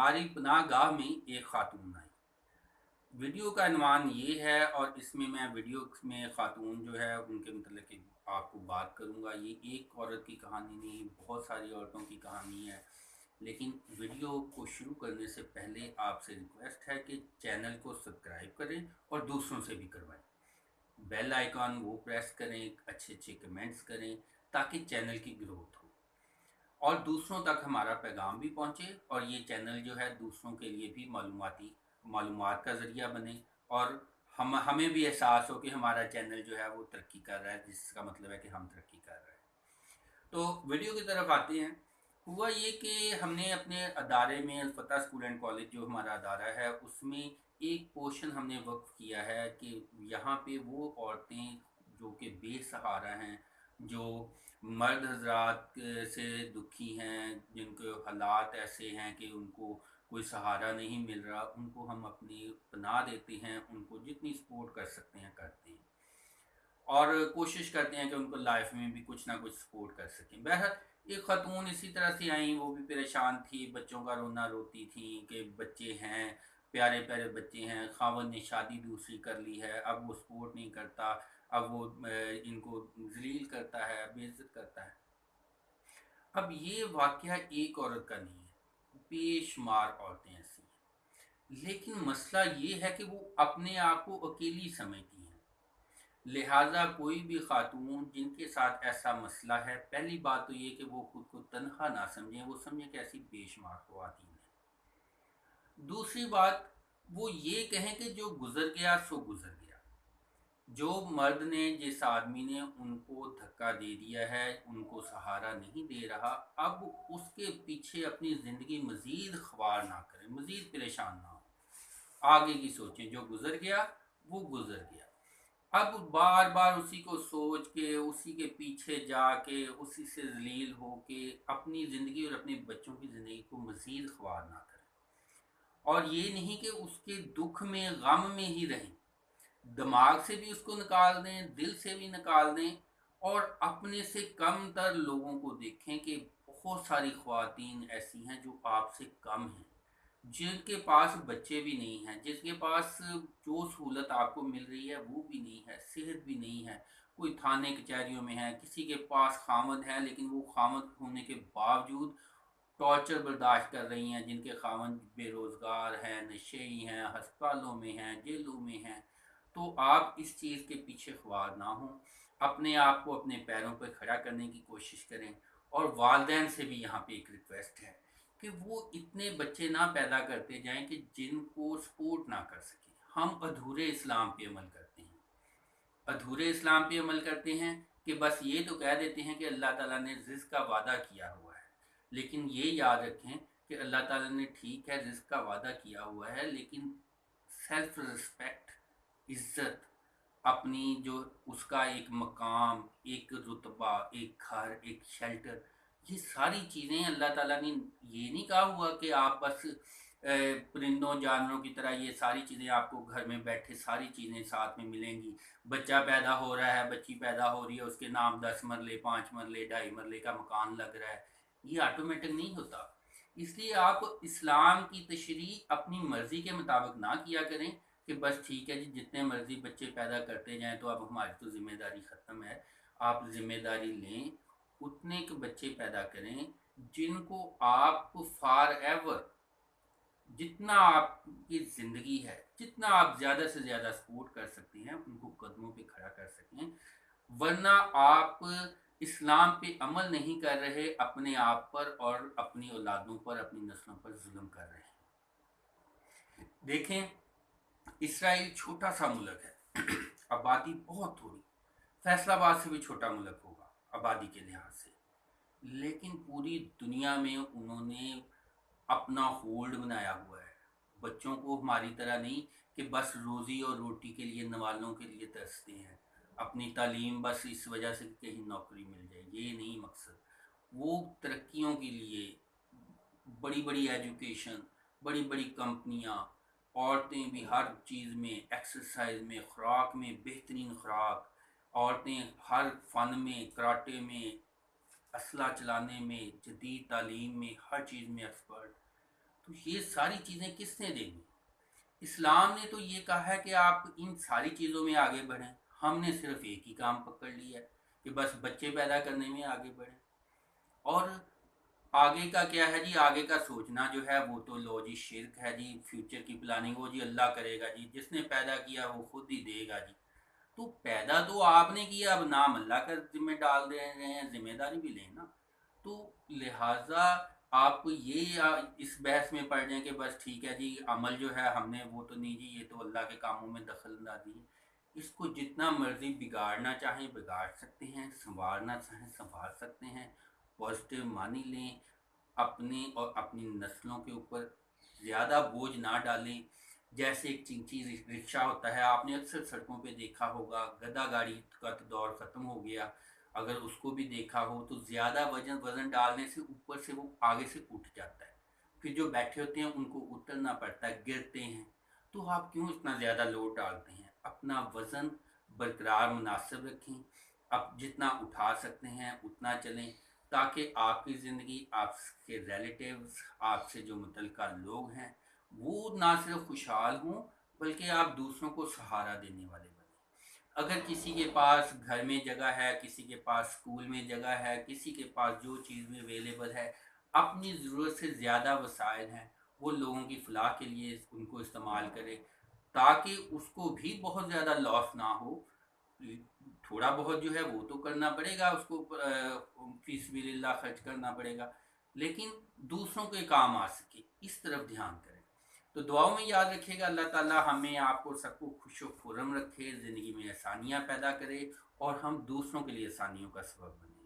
हमारी पनाहगाह में एक खातून आई। वीडियो का अनवान ये है और इसमें मैं वीडियो में खातून जो है उनके मतलब आपको बात करूँगा। ये एक औरत की कहानी नहीं, बहुत सारी औरतों की कहानी है। लेकिन वीडियो को शुरू करने से पहले आपसे रिक्वेस्ट है कि चैनल को सब्सक्राइब करें और दूसरों से भी करवाएं। बेल आइकॉन वो प्रेस करें, अच्छे अच्छे कमेंट्स करें ताकि चैनल की ग्रोथ हो और दूसरों तक हमारा पैगाम भी पहुँचे और ये चैनल जो है दूसरों के लिए भी मालूमात का ज़रिया बने और हमें भी एहसास हो कि हमारा चैनल जो है वो तरक्की कर रहा है, जिसका मतलब है कि हम तरक्की कर रहे हैं। तो वीडियो की तरफ आते हैं। हुआ ये कि हमने अपने अदारे में फ़तह स्कूल एंड कॉलेज जो हमारा अदारा है उसमें एक पोर्शन हमने वक्फ किया है कि यहाँ पे वो औरतें जो कि बेसहारा हैं, जो मर्द हजरात से दुखी हैं, जिनके हालात ऐसे हैं कि उनको कोई सहारा नहीं मिल रहा, उनको हम अपनी पनाह देते हैं, उनको जितनी सपोर्ट कर सकते हैं करते हैं और कोशिश करते हैं कि उनको लाइफ में भी कुछ ना कुछ सपोर्ट कर सकें। बहरहाल एक ख़तून इसी तरह से आई, वो भी परेशान थी, बच्चों का रोना रोती थी कि बच्चे हैं, प्यारे प्यारे बच्चे हैं, खावंद ने शादी दूसरी कर ली है, अब वो सपोर्ट नहीं करता, अब वो इनको जलील करता है, बेइज्जत करता है। अब ये वाक़या एक औरत का नहीं है, बेशुमार औरतें ऐसी हैं। लेकिन मसला ये है कि वो अपने आप को अकेली समझती हैं। लिहाजा कोई भी खातून जिनके साथ ऐसा मसला है, पहली बात तो ये कि वो खुद को तनहा ना समझें, वो समझें कि ऐसी बेशुमार ख़वातीन हैं। दूसरी बात वो ये कहें कि जो गुज़र गया सो गुज़र गया। जो मर्द ने, जिस आदमी ने उनको धक्का दे दिया है, उनको सहारा नहीं दे रहा, अब उसके पीछे अपनी ज़िंदगी मज़ीद ख्वार ना करें, मज़ीद परेशान ना हो, आगे की सोचें। जो गुज़र गया वो गुज़र गया। अब बार बार उसी को सोच के, उसी के पीछे जाके, उसी से जलील हो के अपनी ज़िंदगी और अपने बच्चों की ज़िंदगी को मज़ीद ख्वार ना करें। और ये नहीं कि उसके दुख में, गम में ही रहें, दिमाग से भी उसको निकाल दें, दिल से भी निकाल दें और अपने से कम तर लोगों को देखें कि बहुत सारी ख्वातीन ऐसी हैं जो आपसे कम हैं, जिनके पास बच्चे भी नहीं हैं, जिसके पास जो सहूलत आपको मिल रही है वो भी नहीं है, सेहत भी नहीं है, कोई थाने कचहरियों में है, किसी के पास खामद है लेकिन वो खामद होने के बावजूद टॉर्चर बर्दाश्त कर रही हैं, जिनके खामद बेरोज़गार हैं, नशेई हैं, हस्पतालों में हैं, जेलों में हैं। तो आप इस चीज़ के पीछे ख्वार ना हों, अपने आप को अपने पैरों पर खड़ा करने की कोशिश करें। और वालदैन से भी यहाँ पे एक रिक्वेस्ट है कि वो इतने बच्चे ना पैदा करते जाएं कि जिनको सपोर्ट ना कर सकें। हम अधूरे इस्लाम पे अमल करते हैं, अधूरे इस्लाम पे अमल करते हैं कि बस ये तो कह देते हैं कि अल्लाह ताला ने रिज़्क़ का वादा किया हुआ है, लेकिन ये याद रखें कि अल्लाह ताला ने ठीक है रिज़्क़ का वादा किया हुआ है, लेकिन सेल्फ रिस्पेक्ट, इज़्ज़त, अपनी जो उसका एक मकाम, एक रुतबा, एक घर, एक शेल्टर, ये सारी चीज़ें अल्लाह ताला ने ये नहीं कहा हुआ कि आप बस परिंदों जानवरों की तरह ये सारी चीज़ें आपको घर में बैठे सारी चीज़ें साथ में मिलेंगी। बच्चा पैदा हो रहा है, बच्ची पैदा हो रही है, उसके नाम 10 मरले, 5 मरले, 2.5 मरले का मकान लग रहा है, ये ऑटोमेटिक नहीं होता। इसलिए आप इस्लाम की तशरीह अपनी मर्ज़ी के मुताबिक ना किया करें कि बस ठीक है जी, जितने मर्ज़ी बच्चे पैदा करते जाएँ तो अब हमारी तो ज़िम्मेदारी ख़त्म है। आप ज़िम्मेदारी लें, उतने के बच्चे पैदा करें जिनको आप फॉर एवर, जितना आपकी ज़िंदगी है, जितना आप ज़्यादा से ज़्यादा सपोर्ट कर सकते हैं, उनको कदमों पे खड़ा कर सकें। वरना आप इस्लाम पे अमल नहीं कर रहे, अपने आप पर और अपनी औलादों पर, अपनी नस्लों पर जुल्म कर रहे हैं। देखें, इसराइल छोटा सा मुल्क है, आबादी बहुत थोड़ी, फैसलाबाद से भी छोटा मुल्क होगा आबादी के लिहाज से, लेकिन पूरी दुनिया में उन्होंने अपना होल्ड बनाया हुआ है। बच्चों को हमारी तरह नहीं कि बस रोज़ी और रोटी के लिए, नवालों के लिए तरसते हैं, अपनी तालीम बस इस वजह से कि कहीं नौकरी मिल जाए, ये नहीं मकसद। वो तरक्कियों के लिए बड़ी बड़ी एजुकेशन, बड़ी बड़ी कंपनियां, औरतें भी हर चीज़ में, एक्सरसाइज में, खुराक में बेहतरीन खुराक, औरतें हर फन में, कराटे में, असला चलाने में, जदीद तालीम में, हर चीज़ में एक्सपर्ट। तो تو یہ ساری چیزیں کس نے دینی؟ اسلام نے تو یہ کہا ہے کہ آپ ان ساری چیزوں میں آگے بڑھیں، ہم نے صرف ایک ہی کام پکڑ لیا ہے کہ بس بچے پیدا کرنے میں آگے بڑھیں۔ اور آگے کا کیا ہے جی؟ آگے کا سوچنا جو ہے وہ تو لو جی شرک ہے جی، فیوچر کی پلاننگ وہ جی اللہ کرے گا جی، جس نے پیدا کیا وہ خود ہی دے گا جی۔ تو پیدا تو آپ نے کیا، اب نام اللہ کا ذمہ ڈال دے رہے ہیں، ذمہ داری بھی لیں نا۔ تو لہٰذا آپ یہ اس بحث میں پڑ جائیں کہ بس ٹھیک ہے جی عمل جو ہے ہم نے وہ تو نہیں جی، یہ تو اللہ کے کاموں میں دخل اندازی ہے۔ اس کو جتنا مرضی بگاڑنا چاہیں بگاڑ سکتے ہیں، سنوارنا چاہیں سنوار سکتے ہیں، پازیٹیو مانی لیں، اپنی اور اپنی نسلوں کے اوپر زیادہ بوجھ نہ ڈالیں۔ جیسے ایک چنچی رکشہ ہوتا ہے، آپ نے اکثر سڑکوں پہ دیکھا ہوگا، گدا گاڑی کا تو دور ختم ہو گیا، اگر اس کو بھی دیکھا ہو تو زیادہ وزن ڈالنے سے اوپر سے وہ آگے سے اٹھ جاتا ہے، پھر جو بیٹھے ہوتے ہیں ان کو اترنا پڑتا ہے، گرتے ہیں۔ تو آپ کیوں اتنا زیادہ لوڈ ڈالتے ہیں؟ اپنا وزن برقرار مناسب رکھیں، اب جتنا اٹھا سکتے ہیں اتنا چلیں، تاکہ آپ کی زندگی، آپ کے ریلیٹیوز، آپ سے جو متعلقہ لوگ ہیں وہ نہ صرف خوشحال ہوں بلکہ آپ دوسروں کو سہارا دینے والے بنیں۔ اگر کسی کے پاس گھر میں جگہ ہے، کسی کے پاس اسکول میں جگہ ہے، کسی کے پاس جو چیز میں اویلیبل ہے، اپنی ضرورت سے زیادہ وسائل ہیں، وہ لوگوں کی فلاح کے لیے ان کو استعمال کرے، تاکہ اس کو بھی بہت زیادہ لاس نہ ہو۔ تھوڑا بہت جو ہے وہ تو کرنا پڑے گا، اس کو فی سبیل اللہ خرچ کرنا پڑے گا، لیکن دوسروں کے کام آ سکے اس طرف دھیان کریں۔ تو دعاؤں میں یاد رکھیے گا، اللہ تعالیٰ ہمیں آپ کو سب کو خوش و خرم رکھے، زندگی میں آسانیاں پیدا کرے، اور ہم دوسروں کے لیے آسانیوں کا سبب بنیں۔